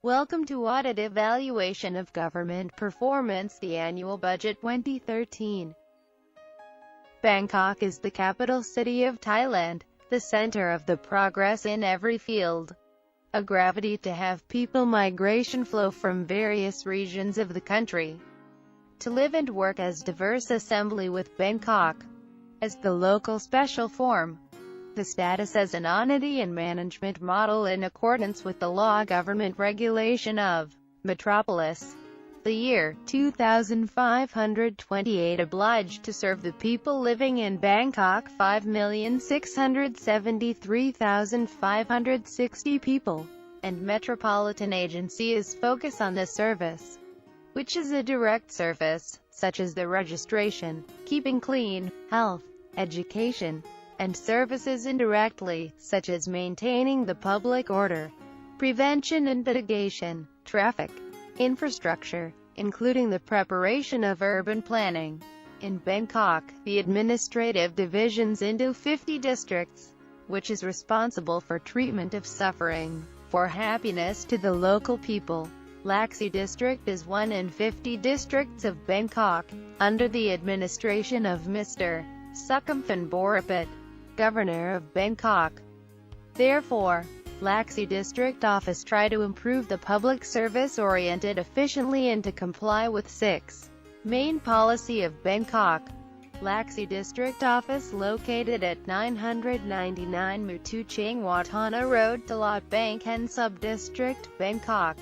Welcome to Audit Evaluation of Government Performance, the Annual Budget 2013. Bangkok is the capital city of Thailand, the center of the progress in every field. A gravity to have people migration flow from various regions of the country to live and work as diverse assembly with Bangkok as the local special form. The status as an entity and management model in accordance with the law government regulation of Metropolis. The year 2528 obliged to serve the people living in Bangkok 5,673,560 people, and Metropolitan Agency is focused on this service, which is a direct service, such as the registration, keeping clean, health, education, and services indirectly, such as maintaining the public order, prevention and mitigation, traffic, infrastructure, including the preparation of urban planning. In Bangkok, the administrative divisions into 50 districts, which is responsible for treatment of suffering, for happiness to the local people. Laksi district is one in 50 districts of Bangkok, under the administration of Mr. Sukhumvin Borapat, Governor of Bangkok. Therefore, Laksi District Office try to improve the public service oriented efficiently and to comply with 6 main policy of Bangkok. Laksi District Office located at 999 Mutu Chang Watana Road, Talat Bangkhen Sub-District, Bangkok.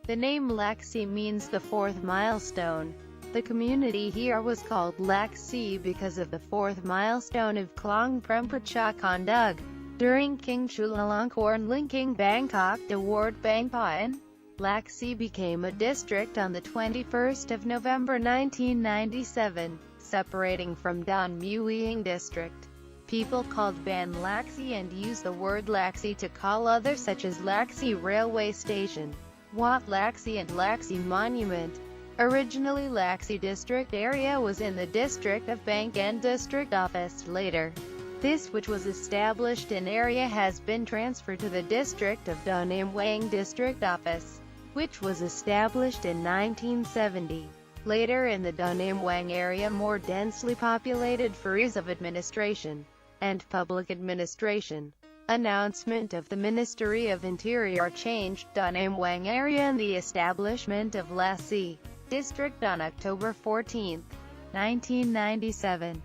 The name Laksi means the fourth milestone. The community here was called Laksi because of the fourth milestone of Klong Prempachak Kondug, during King Chulalongkorn linking Bangkok to Ward Bangpayan. Laksi became a district on the 21st of November 1997, separating from Don Mueang District. People called Ban Laksi and use the word Laksi to call others such as Laksi Railway Station, Wat Laksi and Laksi Monument. Originally Laksi district area was in the district of Bangkhen District Office. Later, this which was established in area has been transferred to the district of Da Nam Wang District Office, which was established in 1970. Later in the Da Nam Wang area more densely populated for ease of administration and public administration. Announcement of the Ministry of Interior changed Da Nam Wang area and the establishment of Laksi District on October 14, 1997.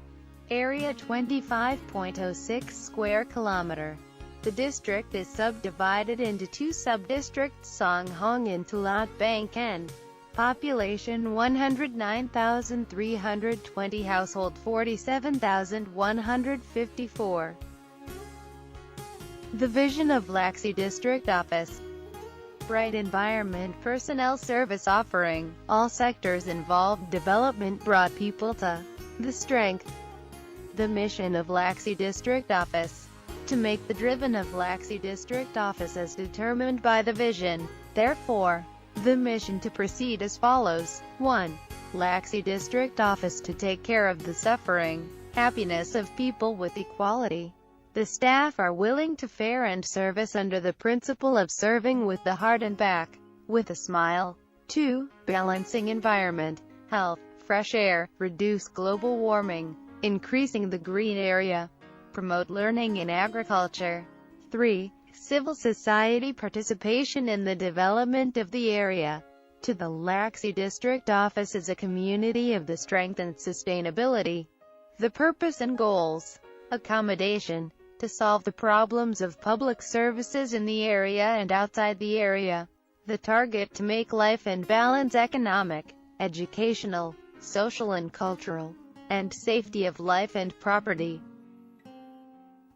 Area 25.06 square kilometer. The district is subdivided into 2 sub-districts: Song Hong and Talat Bangkhen. Population 109,320, household 47,154. The vision of Laksi District Office: bright environment, personnel service offering, all sectors involved, development brought people to the strength. The mission of Laksi District Office: to make the driven of Laksi District Office as determined by the vision. Therefore, the mission to proceed as follows. 1. Laksi District Office to take care of the suffering, happiness of people with equality. The staff are willing to fare and service under the principle of serving with the heart and back, with a smile. 2. Balancing environment, health, fresh air, reduce global warming, increasing the green area, promote learning in agriculture. 3. Civil society participation in the development of the area. To the Laksi District Office is a community of the strength and sustainability. The purpose and goals: accommodation, to solve the problems of public services in the area and outside the area. The target: to make life and balance economic, educational, social and cultural, and safety of life and property.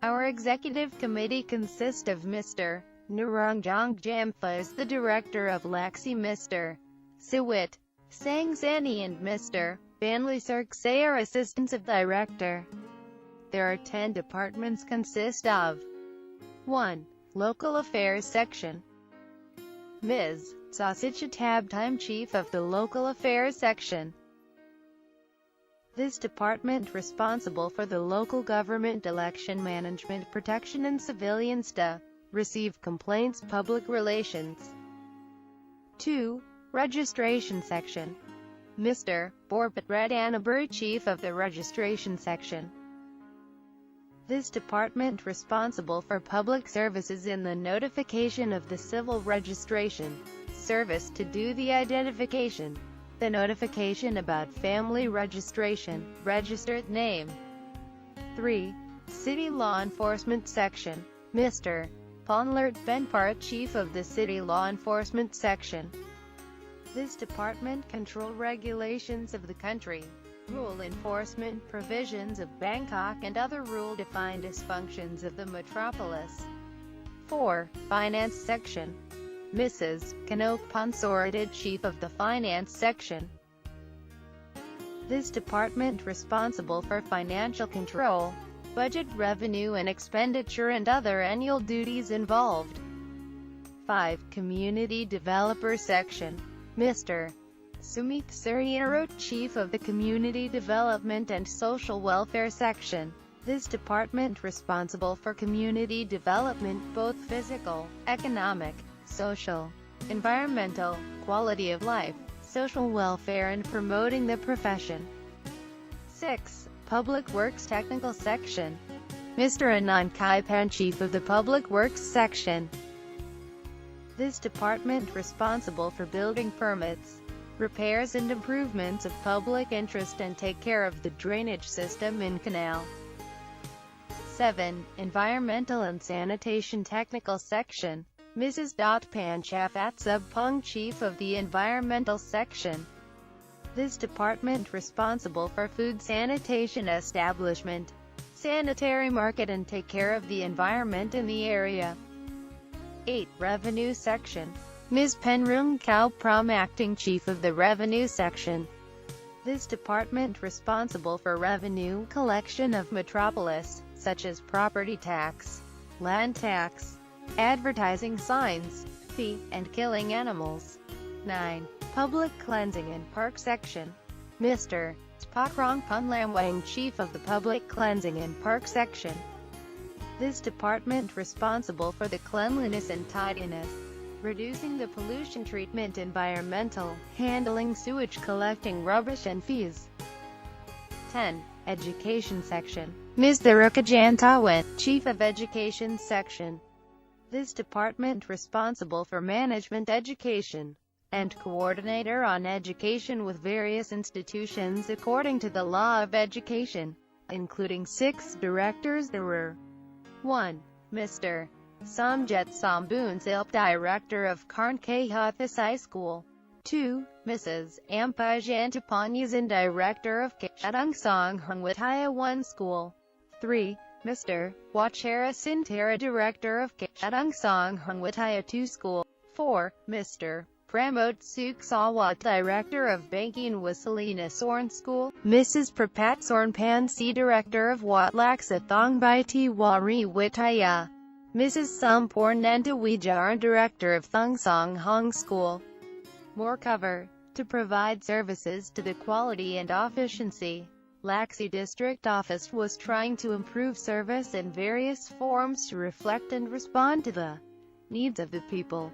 Our executive committee consists of Mr. Narangjong Jampa as the director of Laksi, Mr. Siwit Sang Sani and Mr. Banley Sarksay are assistants of director. There are 10 departments consist of 1. Local Affairs Section. Ms. Sausage Tab Time Chief of the Local Affairs Section. This department responsible for the local government election management protection and civilian staff. Receive complaints, public relations. 2. Registration section. Mr. Borbet Redanabury, Chief of the Registration Section. This department responsible for public services in the notification of the civil registration service to do the identification, the notification about family registration, registered name. 3. City Law Enforcement Section. Mr. Ponlert Benpart, Chief of the City Law Enforcement Section. This department control regulations of the country, rule enforcement provisions of Bangkok and other rule-defined dysfunctions of the metropolis. 4. Finance Section. Mrs. Kanok Ponsorated, Chief of the Finance Section. This department responsible for financial control, budget, revenue and expenditure and other annual duties involved. 5. Community Developer Section. Mr. Sumit Suriaro, Chief of the Community Development and Social Welfare Section. This department responsible for community development, both physical, economic, social, environmental, quality of life, social welfare and promoting the profession. 6. Public Works Technical Section. Mr. Anand Kaipan, Chief of the Public Works Section. This department responsible for building permits, repairs and improvements of public interest and take care of the drainage system in canal. 7. Environmental and Sanitation Technical Section. Mrs. Panchafat Subpung, Chief of the Environmental Section. This department responsible for food sanitation establishment, sanitary market and take care of the environment in the area. 8. Revenue Section. Ms. Penrung Kao Pram, Acting Chief of the Revenue Section. This department responsible for revenue collection of metropolis, such as property tax, land tax, advertising signs, fee, and killing animals. 9. Public Cleansing and Park Section. Mr. Spakrong Punlamwang, Chief of the Public Cleansing and Park Section. This department responsible for the cleanliness and tidiness, reducing the pollution treatment, environmental, handling sewage, collecting rubbish and fees. 10. Education Section. Ms. Thirukajantawan, Chief of Education Section. This department responsible for management education, and coordinator on education with various institutions according to the law of education, including 6 directors. There were 1. Mr. Samjet Samboonsilp, Director of Karnkehathas High School. 2. Mrs. Ampajantapanyasan, Director of Kachadung Songhungwataya 1 School. 3. Mr. Wachara Sintara, Director of Kachadung Songhungwataya 2 School. 4. Mr. Pramod Suksawat, Director of Banking Wasalina Sorn School. Mrs. Prapat Sornpansi, Director of Watlaksa Thongbai Tiwari Witaya. Mrs. Sampurnenda Wijar, Director of Thungsong Hong School. More cover. To provide services to the quality and efficiency, Laksi District Office was trying to improve service in various forms to reflect and respond to the needs of the people.